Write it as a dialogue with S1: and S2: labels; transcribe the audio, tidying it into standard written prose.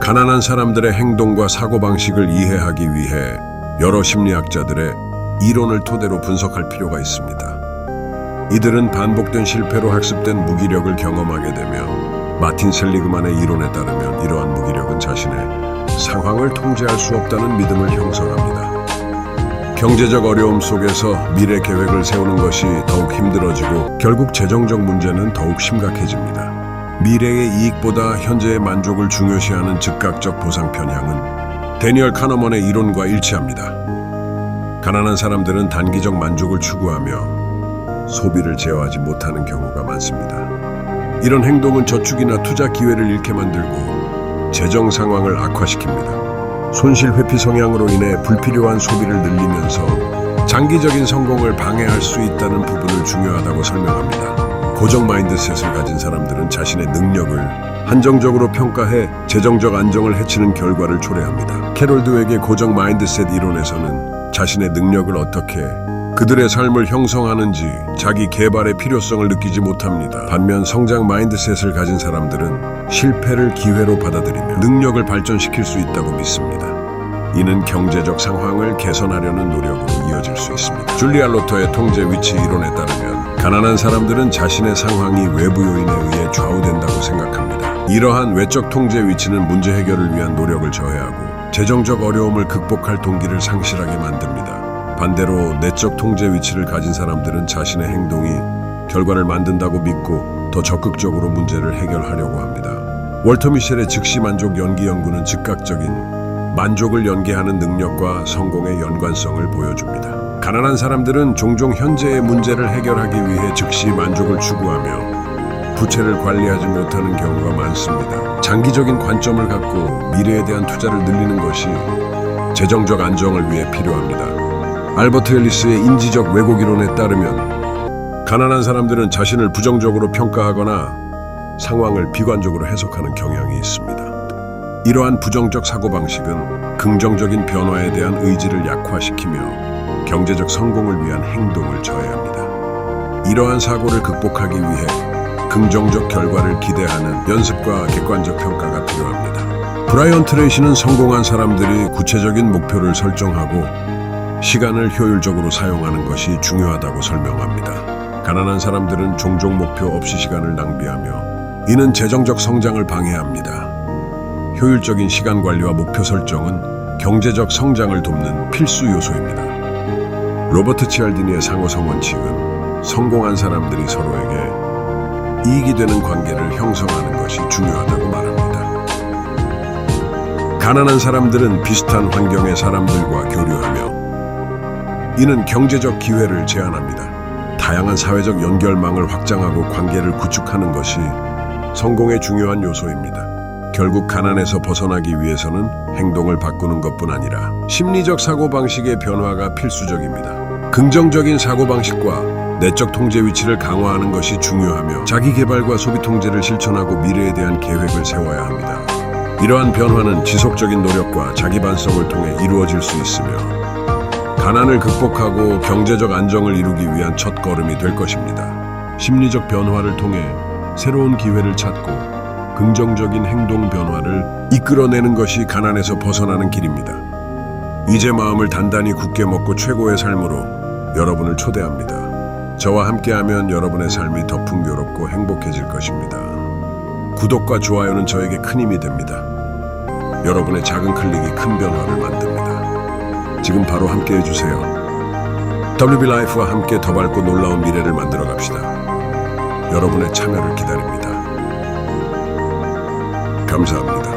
S1: 가난한 사람들의 행동과 사고방식을 이해하기 위해 여러 심리학자들의 이론을 토대로 분석할 필요가 있습니다. 이들은 반복된 실패로 학습된 무기력을 경험하게 되며 마틴 셀리그만의 이론에 따르면 이러한 무기력은 자신의 상황을 통제할 수 없다는 믿음을 형성합니다. 경제적 어려움 속에서 미래 계획을 세우는 것이 더욱 힘들어지고 결국 재정적 문제는 더욱 심각해집니다. 미래의 이익보다 현재의 만족을 중요시하는 즉각적 보상 편향은 데니얼 카너먼의 이론과 일치합니다. 가난한 사람들은 단기적 만족을 추구하며 소비를 제어하지 못하는 경우가 많습니다. 이런 행동은 저축이나 투자 기회를 잃게 만들고 재정 상황을 악화시킵니다. 손실 회피 성향으로 인해 불필요한 소비를 늘리면서 장기적인 성공을 방해할 수 있다는 부분을 중요하다고 설명합니다. 고정 마인드셋을 가진 사람들은 자신의 능력을 한정적으로 평가해 재정적 안정을 해치는 결과를 초래합니다. 캐롤 드웨기의 고정 마인드셋 이론에서는 자신의 능력을 어떻게 그들의 삶을 형성하는지 자기 개발의 필요성을 느끼지 못합니다. 반면 성장 마인드셋을 가진 사람들은 실패를 기회로 받아들이며 능력을 발전시킬 수 있다고 믿습니다. 이는 경제적 상황을 개선하려는 노력으로 이어질 수 있습니다. 줄리아 로터의 통제 위치 이론에 따르면 가난한 사람들은 자신의 상황이 외부 요인에 의해 좌우된다고 생각합니다. 이러한 외적 통제 위치는 문제 해결을 위한 노력을 저해하고 재정적 어려움을 극복할 동기를 상실하게 만듭니다. 반대로 내적 통제 위치를 가진 사람들은 자신의 행동이 결과를 만든다고 믿고 더 적극적으로 문제를 해결하려고 합니다. 월터 미셸의 즉시 만족 연기 연구는 즉각적인 만족을 연계하는 능력과 성공의 연관성을 보여줍니다. 가난한 사람들은 종종 현재의 문제를 해결하기 위해 즉시 만족을 추구하며 부채를 관리하지 못하는 경우가 많습니다. 장기적인 관점을 갖고 미래에 대한 투자를 늘리는 것이 재정적 안정을 위해 필요합니다. 알버트 앨리스의 인지적 왜곡 이론에 따르면 가난한 사람들은 자신을 부정적으로 평가하거나 상황을 비관적으로 해석하는 경향이 있습니다. 이러한 부정적 사고방식은 긍정적인 변화에 대한 의지를 약화시키며 경제적 성공을 위한 행동을 저해합니다. 이러한 사고를 극복하기 위해 긍정적 결과를 기대하는 연습과 객관적 평가가 필요합니다. 브라이언 트레이시는 성공한 사람들이 구체적인 목표를 설정하고 시간을 효율적으로 사용하는 것이 중요하다고 설명합니다. 가난한 사람들은 종종 목표 없이 시간을 낭비하며 이는 재정적 성장을 방해합니다. 효율적인 시간 관리와 목표 설정은 경제적 성장을 돕는 필수 요소입니다. 로버트 치알디니의 상호성 원칙은 성공한 사람들이 서로에게 이익이 되는 관계를 형성하는 것이 중요하다고 말합니다. 가난한 사람들은 비슷한 환경의 사람들과 교류하며 이는 경제적 기회를 제한합니다. 다양한 사회적 연결망을 확장하고 관계를 구축하는 것이 성공의 중요한 요소입니다. 결국 가난에서 벗어나기 위해서는 행동을 바꾸는 것뿐 아니라 심리적 사고방식의 변화가 필수적입니다. 긍정적인 사고방식과 내적 통제 위치를 강화하는 것이 중요하며 자기 개발과 소비 통제를 실천하고 미래에 대한 계획을 세워야 합니다. 이러한 변화는 지속적인 노력과 자기 반성을 통해 이루어질 수 있으며 가난을 극복하고 경제적 안정을 이루기 위한 첫걸음이 될 것입니다. 심리적 변화를 통해 새로운 기회를 찾고 긍정적인 행동 변화를 이끌어내는 것이 가난에서 벗어나는 길입니다. 이제 마음을 단단히 굳게 먹고 최고의 삶으로 여러분을 초대합니다. 저와 함께하면 여러분의 삶이 더 풍요롭고 행복해질 것입니다. 구독과 좋아요는 저에게 큰 힘이 됩니다. 여러분의 작은 클릭이 큰 변화를 만듭니다. 지금 바로 함께 해주세요. WB 라이프와 함께 더 밝고 놀라운 미래를 만들어 갑시다. 여러분의 참여를 기다립니다. 감사합니다.